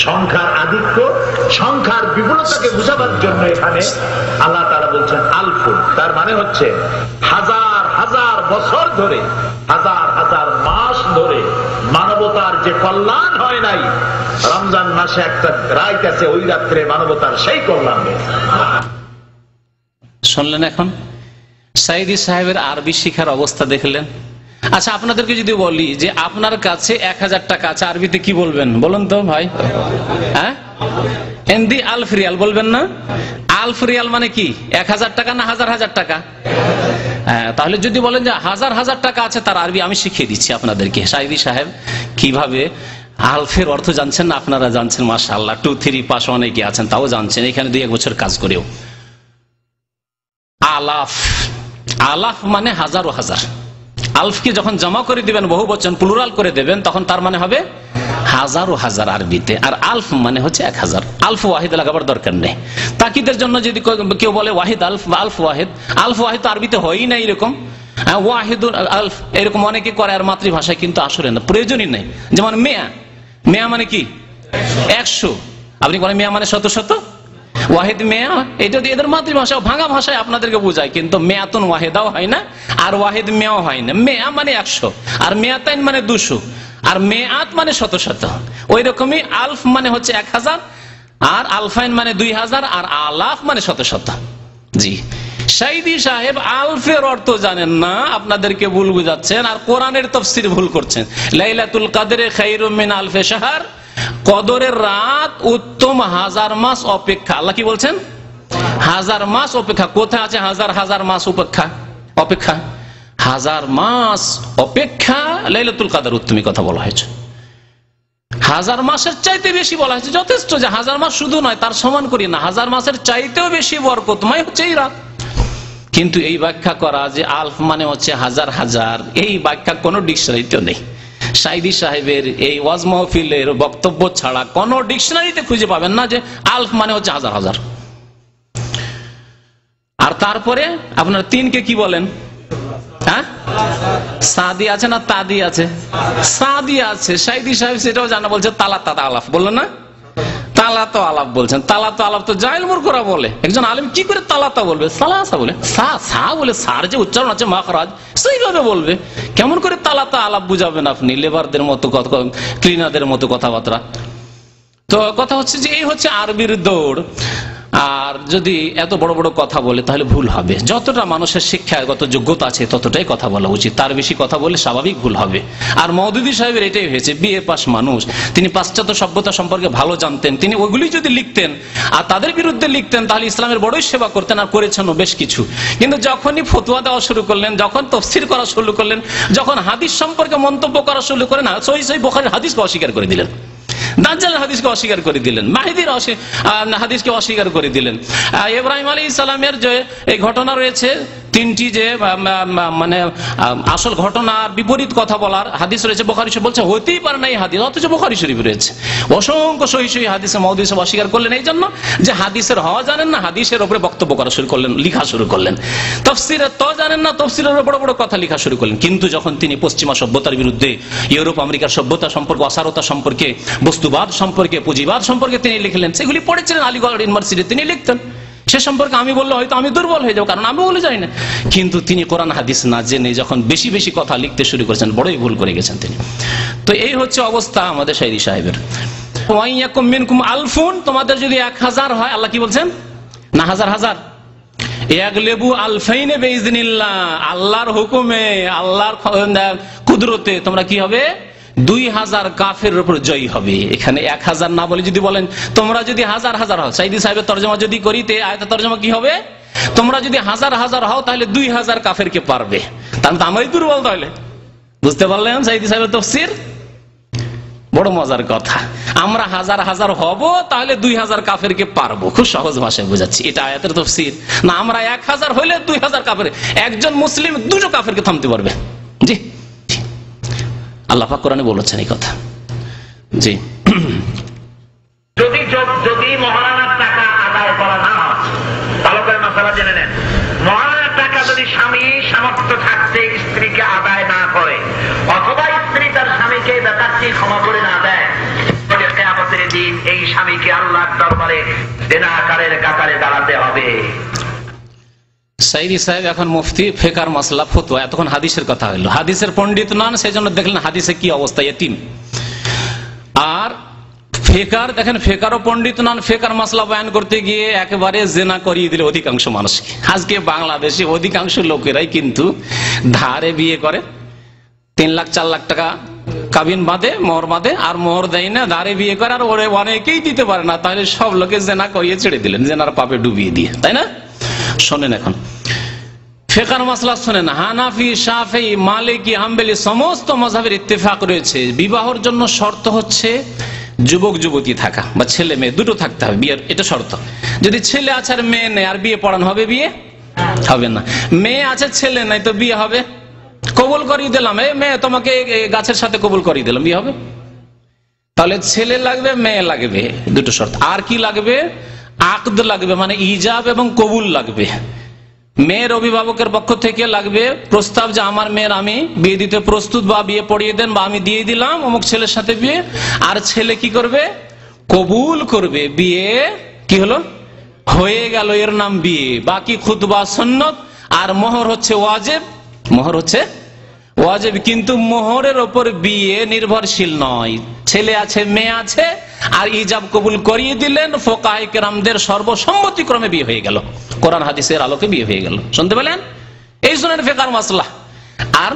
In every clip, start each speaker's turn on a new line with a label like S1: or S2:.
S1: সংখ্যার আধিক্য, সংখ্যার বিপুলতাকে বুঝাবার জন্য এখানে আল্লাহ তাআলা বলছেন আলফুন। তার মানে হচ্ছে হাজার হাজার বছর ধরে, হাজার হাজার মাস ধরে মানবতার যে কল্যাণ হয় নাই, রমজান মাসে একটা রাত আছে, ওই রাত্রে মানবতার সেই কল্যাণ হয়েছে।
S2: শুনলেন? এখন সাইদি সাহেবের আরবি শিখার অবস্থা দেখলেন। আচ্ছা, আপনাদেরকে যদি বলি যে আপনার কাছে 1000 টাকা আছে, আরবিতে কি বলবেন বলুন তো ভাই? হ্যাঁ, এন্দি আলফ রিয়াল বলবেন না? আলফ রিয়াল মানে কি? 1000 টাকা না হাজার হাজার টাকা? হ্যাঁ, তাহলে যদি বলেন যে হাজার হাজার টাকা আছে, তার আরবি আমি শিখিয়ে দিচ্ছি আপনাদেরকে। সাইদি সাহেব কিভাবে আলফের অর্থ জানছেন না? আপনারা জানছেন মাশাআল্লাহ, 2, 3 পাস অনেকে আছেন, তাও জানছেন, এখানে 2-1 বছর কাজ করেও। আলাফ, আলাফ মানে হাজার ও হাজার। আলফকে যখন জমা করে দিবেন, বহু বচন প্লুরাল করে দেবেন, তখন তার মানে হবে হাজার ও হাজার আরবিতে। আর আলফ মানে হচ্ছে 1000। আলফ ওয়াহিদ লাগাবার দরকার নেই। তাকিদের জন্য যদি কেউ বলে ওয়াহিদ আলফ বা আলফ ওয়াহিদ, আলফ ওয়াহিদ তো আরবিতে হয়ই না এরকম। ওয়াহিদুল আলফ এরকম অনেকে করে, আর মাতৃভাষায় কিন্তু আসলে না, প্রয়োজনই নেই। যেমন মেয়া, মেয়া মানে কি? 100। আপনি বলেন মেয়া মানে শত শত, ওয়াহিদ মেয়া, এটা দিয়ে এদের মাতৃভাষা ভাঙা ভাষায় আপনাদেরকে বোঝায়, কিন্তু মেয়াতুন ওয়াহিদাও হয় না, আর ওয়াহিদ মেয়াও হয় না। মেয়া মানে 100, আর মেয়াতাইন মানে 200, আর মেয়াত মানে শত শত। ওই রকমই আলফ মানে হচ্ছে 1000, আর আলফাইন মানে 2000, আর আলাফ মানে শত শত। জি, সাইদি সাহেব আলফের অর্থ জানেন না, আপনাদেরকে ভুল বুঝাচ্ছেন, আর কোরআনের তাফসীর ভুল করছেন। লাইলাতুল কদরে খায়রুম মিন আলফি শাহর, কদরের রাত উত্তম 1000 মাস অপেক্ষা। আল্লাহ কি বলছেন? 1000 মাস অপেক্ষা। কোথায় আছে হাজার হাজার মাস অপেক্ষা? অপেক্ষা 1000 মাস অপেক্ষা লাইলাতুল কদর উত্তম কথা বলা হয়েছে। 1000 মাসের চাইতে বেশি বলা হয়েছে, যথেষ্ট। যে 1000 মাস শুধু নয়, তার সমান করি না, 1000 মাসের চাইতেও বেশি বরকতময় হচ্ছে এই রাত। কিন্তু এই ব্যাখ্যা করা যে আলফ মানে হচ্ছে হাজার হাজার, এই ব্যাখ্যা কোনো ডিকশনারিতেও নেই। সাইদি সাহেবের এই ওয়াজ মাহফিলের বক্তব্য ছাড়া কোন ডিকশনারিতে খুঁজে পাবেন না যে আলফ মানে হচ্ছে হাজার হাজার। আর তারপরে আপনার 3 কে কি বলেন? হ্যাঁ, সাদি আছে না তাদি আছে? সাদি আছে। সাইদি সাহেব সেটাও জানা, বলছে তালা তাদা আলাফ, বললেন না? তালাতো আলাপ বলছেন। তালাতো আলাপ তো জাহেল মূর্খরা বলে। একজন আলেম কি করে তালাতা বলবে? সালাসা বলে, সা সা বলে, সার যে উচ্চারণ আছে মাখরাজ, সেইভাবে বলবে। কেমন করে তালাতা আলাপ বুঝাবেন আপনি? লেবারদের মতো, ক্লিনারদের মতো কথাবার্তা। তো কথা হচ্ছে যে এই হচ্ছে আরবির দৌড়। আর যদি এত বড় বড় কথা বলে তাহলে ভুল হবে। যতটা মানুষের শিক্ষাগত যোগ্যতা আছে ততটাই কথা বলা উচিত, তার বেশি কথা বলে স্বাভাবিক ভুল হবে। আর মওদুদী সাহেবের এটাই হয়েছে, বিএ পাস মানুষ, তিনি পাশ্চাত্য সভ্যতা সম্পর্কে ভালো জানতেন। তিনি ওইগুলি যদি লিখতেন আর তাদের বিরুদ্ধে লিখতেন, তাহলে ইসলামের বড়ই সেবা করতেন, আর করেছেন বেশ কিছু। কিন্তু যখনই ফতোয়া দেওয়া শুরু করলেন, যখন তাফসীর করা শুরু করলেন, যখন হাদিস সম্পর্কে মন্তব্য করা শুরু করেন, সহিহ বুখারীর হাদিসকে অস্বীকার করে দিলেন, দাজ্জালের হাদিসকে অস্বীকার করে দিলেন, মাহিদির হাদিসকে অস্বীকার করে দিলেন। ইব্রাহিম আলাইহিস সালামের যে এই ঘটনা রয়েছে, 3টি যে মানে আসল ঘটনার বিপরীত কথা বলার হাদিস রয়েছে, বুখারী শরীফ বলছে হতেই পারে না এই হাদিস, অথচ বুখারী শরীফ রয়েছে। অসংখ্য সহিহ সহিহ হাদিসে মওদুঈ সব অস্বীকার করলেন এই জন্য যে হাদিসের হওয়া জানেন না, হাদিসের উপরে বক্তব্য করা শুরু করলেন, লেখা শুরু করলেন। তাফসীরের তো জানেন না, তাফসীরের বড় বড় কথা লেখা শুরু করলেন। কিন্তু যখন তিনি পশ্চিমা সভ্যতার বিরুদ্ধে, ইউরোপ আমেরিকার সভ্যতা সম্পর্কে, অসারতা সম্পর্কে, বস্তুবাদ সম্পর্কে, পুঁজিবাদ সম্পর্কে তিনি লিখলেন, সেগুলি পড়েছিলেন আলিগড় ইউনিভার্সিটিতে, তিনি লিখতেন। সে সম্পর্কে আমি বললে হয়তো আমি দুর্বল হয়ে যাবো, কারণ আমি বলে যাই না। কিন্তু তিনি কোরআন হাদিস না জেনে যখন বেশি বেশি কথা লিখতে শুরু করেছেন, বড়ই ভুল করে গেছেন তিনি। তো এই হচ্ছে অবস্থা আমাদের সাইদি সাহেবের। ওয়াইয়াকুম মিনকুম আলফুন, তোমাদের যদি 1000 হয়, আল্লাহ কি বলছেন? না হাজার হাজার। ইয়াগলিবু আলফাইনে বিইজনিল্লাহ, আল্লাহর হুকুমে, আল্লাহর কুদরতে তোমরা কি হবে? 2000 কাফেরের উপর জয়ী হবে। এখানে 1000 না বলে যদি বলেন তোমরা যদি হাজার হাজার হও, সাইদি সাহেবের তরজমা যদি করি, তে আয়াতের তরজমা কি হবে? তোমরা যদি হাজার হাজার হও তাহলে 2000 কাফেরকে পারবে। তাহলে তো আমরাই দুর্বল। তাহলে বুঝতে পারলেন সাইদি সাহেবের তাফসীর? বড় মজার কথা। আমরা হাজার হাজার হব, তাহলে 2000 কাফেরকে পারবো। খুব সহজ ভাষায় বোঝাচ্ছি, এটা আয়াতের তাফসীর না। আমরা 1000 হইলে 2000 কাফের, একজন মুসলিম 200 কাফেরকে থামতে পারবে। জি, আল্লাহ পাক কোরআনে বলেছেন এই কথা। জি,
S1: যদি মহারানার টাকা আদায় করা না হয়, ভালো করে মাসালা জেনে নেন। মহারানার টাকা যদি স্বামী সামর্থ্য থাকতে স্ত্রীকে আদায় না করে, অথবা স্ত্রী তার স্বামীকে ব্যাপারটি ক্ষমা করে না দেয়, কিয়ামতের দিন আল্লাহর দরবারে জেনাকারের কাতারে দাঁড়াতে হবে।
S2: সাইদি সাহেব এখন মুফতি, ফেকার মাসলা ফতোয়া, এতক্ষণ হাদিসের কথা হলো। হাদিসের পণ্ডিত নন, সেই জন্য দেখলেন হাদিসে কি অবস্থা, এতিম। আর ফেকার দেখেন, ফেকারও পণ্ডিত নন, ফেকার মাসলা বয়ান করতে গিয়ে একেবারে জেনা করিয়ে দিলে অধিকাংশ মানুষকে। আজকে বাংলাদেশে অধিকাংশ লোকেরাই কিন্তু ধারে বিয়ে করে, 3 লাখ 4 লাখ টাকা কাবিন বাঁধে, মোহর বাঁধে, আর মোহর দেয় না, ধারে বিয়ে করে, আর ওরে অনেকেই দিতে পারে না, তাহলে সব লোকে জেনা করিয়ে ছেড়ে দিলেন, জেনার পাপে ডুবিয়ে দিয়ে, তাই না? শোনেন এখন ফেকার মাসলা শোনেন। হানাফি, শাফেঈ, মালিকি, হাম্বলি সমস্ত মাযহাবের ইত্তেফাক রয়েছে, বিবাহের জন্য শর্ত হচ্ছে যুবক যুবতী থাকা বা ছেলে মেয়ে দুটো থাকতে হবে, বিয়ের এটা শর্ত। যদি ছেলে আছে আর মেয়ে নেই, আর বিয়ে পড়ানো হবে? বিয়ে হবে না। মেয়ে আছে ছেলে নাই, তো বিয়ে হবে? কবুল করিয়ে দিলাম, এই মেয়ে তোমাকে গাছের সাথে কবুল করিয়ে দিলাম, বিয়ে হবে? তাহলে ছেলে লাগবে, মেয়ে লাগবে, দুটো শর্ত। আর কি লাগবে? আকদ লাগবে, মানে ইজাব এবং কবুল লাগবে। মেয়ের অভিভাবকের পক্ষ থেকে লাগবে প্রস্তাব যে আমার মেয়ের আমি বিয়ে দিতে প্রস্তুত, বা বিয়ে পড়িয়ে দেন, বা আমি দিয়ে দিলাম অমুক ছেলের সাথে বিয়ে। আর ছেলে কি করবে? কবুল করবে। বিয়ে কি হলো? হয়ে গেল, এর নাম বিয়ে। বাকি খুতবা সুন্নত, আর মোহর হচ্ছে ওয়াজিব। মোহর হচ্ছে ওয়াজিব, কিন্তু মোহরের ওপর বিয়ে নির্ভরশীল নয়। ছেলে আছে, মেয়ে আছে, আর ইজাব কবুল করিয়ে দিলেন, ফুকাহায়ে কেরামদের সর্বসম্মতিক্রমে বিয়ে হয়ে গেল, কোরআন হাদিসের আলোকে বিয়ে হয়ে গেল। শুনতে পেলেন? এই শুনেন ফিকহার মাসলা। আর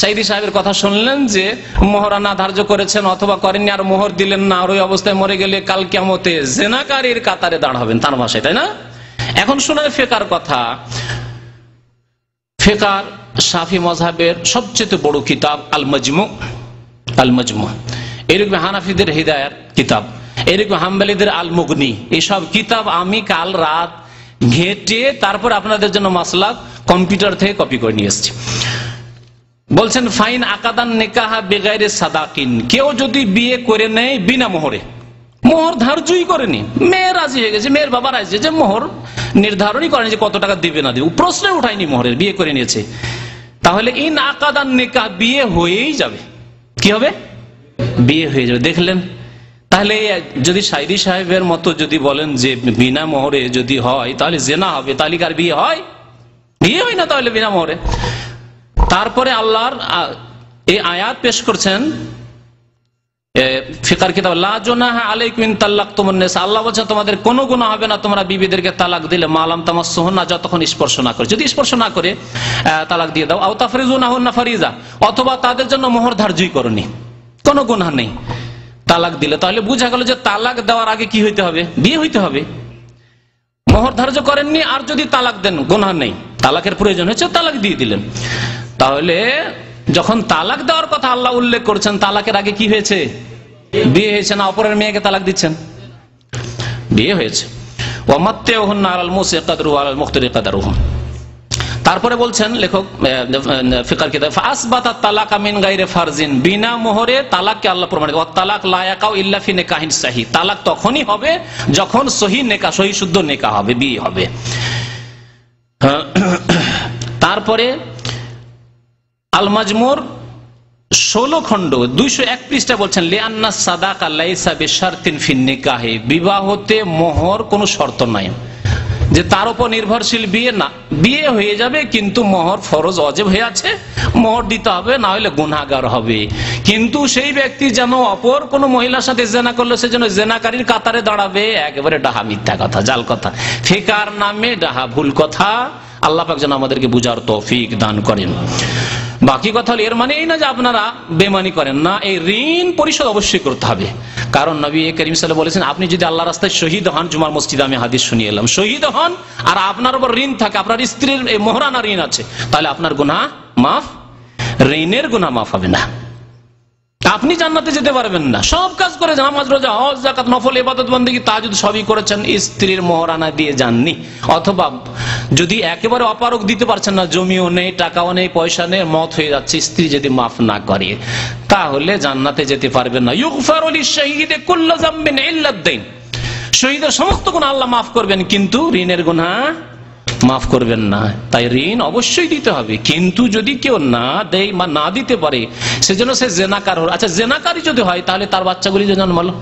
S2: সাইদি সাহেবের কথা শুনলেন যে মোহরানা ধার্য করেছেন অথবা করেননি, আর মোহর দিলেন না, আর ওই অবস্থায় মরে গেলে কাল কিয়ামতে জেনাকারীর কাতারে দাঁড়াবেন, তার ভাষায়, তাই না? এখন শুনেন ফিকহার কথা। ফিকহার শাফি মাযহাবের সবচেয়ে বড় কিতাব আল মাজমু। আল মাজমু এরকম হানাফিদের হিদায়াত কিতাব, এরকম হাম্বলীদের আল মুগনি। এইসব কিতাব আমি কাল রাত ঘেটে তারপর আপনাদের জন্য মাসলাক কম্পিউটার থেকে কপি করে নিয়ে এসেছি। বলছেন ফাইন আকাদান নিকাহা বেগাইরে সাদাকিন, কেউ যদি বিয়ে করে নেয় বিনা মোহরে, মোহর ধার্যই করেনি, মেয়ে রাজি হয়ে গেছে, মেয়ের বাবা রাজি, যে মোহর নির্ধারণই করেনি যে কত টাকা দিবে না দিবে, প্রশ্নে উঠায়নি মোহরের, বিয়ে করে নিয়েছে, তাহলে ইন আকাদান নিকাহ, বিয়ে হয়েই যাবে। কি হবে? বিয়ে হয়ে যাবে। দেখলেন? তাহলে যদি সাইদি সাহেবের মতো যদি বলেন যে বিনা মোহরে যদি হয় তাহলে জেনা হবে, তাহলে আর বিয়ে হয়? বিয়ে হয় না তাহলে বিনা মোহরে। তারপরে আল্লাহর এই আয়াত পেশ করছেন ফিকহার কিতাব, লা জুনাহা আলাইকুম ইন তাল্লাকতুমুন নিসা, আল্লাহ বলেন তোমাদের কোনো গুনাহ হবে না তোমরা বিবিদেরকে তালাক দিলে, মা লাম তামাসসুহুন্না, যতক্ষণ স্পর্শ না করে। যদি স্পর্শ না করে তালাক দিয়ে দাও। আও তাফরিজুনাহুন্না ফারিজা, অথবা তাদের জন্য মোহর ধার্যই করনি, কোনো গুনাহ নেই, তালাক দিলে। তাহলে বোঝা গেল যে তালাক দেওয়ার আগে কি হইতে হবে? বিয়ে হইতে হবে। মোহর ধার্য করেননি, আর যদি তালাক দেন গুনাহ নেই, তালাকের প্রয়োজন হয়েছে তালাক দিয়ে দিলেন। তাহলে যখন তালাক দেওয়ার কথা আল্লাহ উল্লেখ করছেন, তালাকের আগে কি হয়েছে? বিয়ে হয়েছে না? অপরের মেয়েকে তালাক দিচ্ছেন? বিয়ে হয়েছে। ওয়ামাত্তিউহুন্না আলাল মুসি কদরুহু ওয়া আলাল মুকতারি কদরুহু। তারপরে বলছেন লেখক ফিকহার কিতাব, ফাসবাতা তালাকা মিন গায়রি ফারজিন, বিনা মোহরে তালাককে আল্লাহ প্রমাণিত। ওয়া তালাক লা ইয়াকাউ ইল্লা ফি নিকাহিন সাহিহ, তালাক তখনই হবে যখন সহিহ নিকাহ, সহিহ শুদ্ধ নিকাহ হবে, বিয়ে হবে। তারপরে আল মাজমুর 16 খণ্ড 201 পৃষ্ঠা বলছেন, লিআন্না সাদাকা লাইসা বিশারতিন ফিন নিকাহি, বিবাহতে মোহর কোনো শর্ত নাই যে তার উপর নির্ভরশীল, বিয়ে না, বিয়ে হয়ে যাবে কিন্তু মোহর ফরজ ওয়াজিব হয়ে আছে, মোহর দিতে হবে, না হলে গুনাহগার হবে। কিন্তু সেই ব্যক্তি যেন অপর কোন মহিলার সাথে জেনা করলে সে যেন জেনাকারীর কাতারে দাঁড়াবে, একেবারে ডাহা মিথ্যা কথা, জাল কথা, ফিকহার নামে ডাহা ভুল কথা। আল্লাহ পাক যেন আমাদেরকে বুঝার তৌফিক দান করেন। বাকি কথা হলো এর মানে এই না যে আপনারা বেমানি করেন না, এই ঋণ পরিশোধ অবশ্যই করতে হবে। কারণ নবী করিম সাল্লাল্লাহু আলাইহি ওয়াসাল্লাম বলেছেন, আপনি যদি আল্লাহর রাস্তায় শহীদ হন, জুমার মসজিদে আমি হাদিস শুনিয়ে এলাম, শহীদ হন আর আপনার উপর ঋণ থাকে, আপনার স্ত্রীর এই মোহরানা ঋণ আছে, তাহলে আপনার গুনাহ মাফ, ঋণের গুনাহ মাফ হবে না, আপনি জান্নাতে যেতে পারবেন না। সব কাজ করে, নামাজ রোজা হজ যাকাত নফল ইবাদত বন্দেগী তাহাজ্জুদ সবই করেছেন, স্ত্রীর মোহরানা দিয়ে যাননি, অথবা যদি একেবারে অপারগ দিতে পারছেন না, জমিও নেই, টাকাও নেই, পয়সা নেই, মত হয়ে যাচ্ছে, স্ত্রী যদি মাফ না করে তাহলে জান্নাতে যেতে পারবেন না। ইউগফারু লিশ-শাহীদি কুল্লু যামবিন ইল্লা আদ-দাইন, শহীদের সমস্ত গুনাহ আল্লাহ মাফ করবেন, কিন্তু ঋণের গুনাহ মাফ করবেন না। তাই ঋণ অবশ্যই দিতে হবে, কিন্তু যদি কেউ না দেয় বা না দিতে পারে, সেজন্য সে জেনাকার হল। আচ্ছা, জেনাকারী যদি হয় তাহলে তার বাচ্চাগুলি যে জন্মালো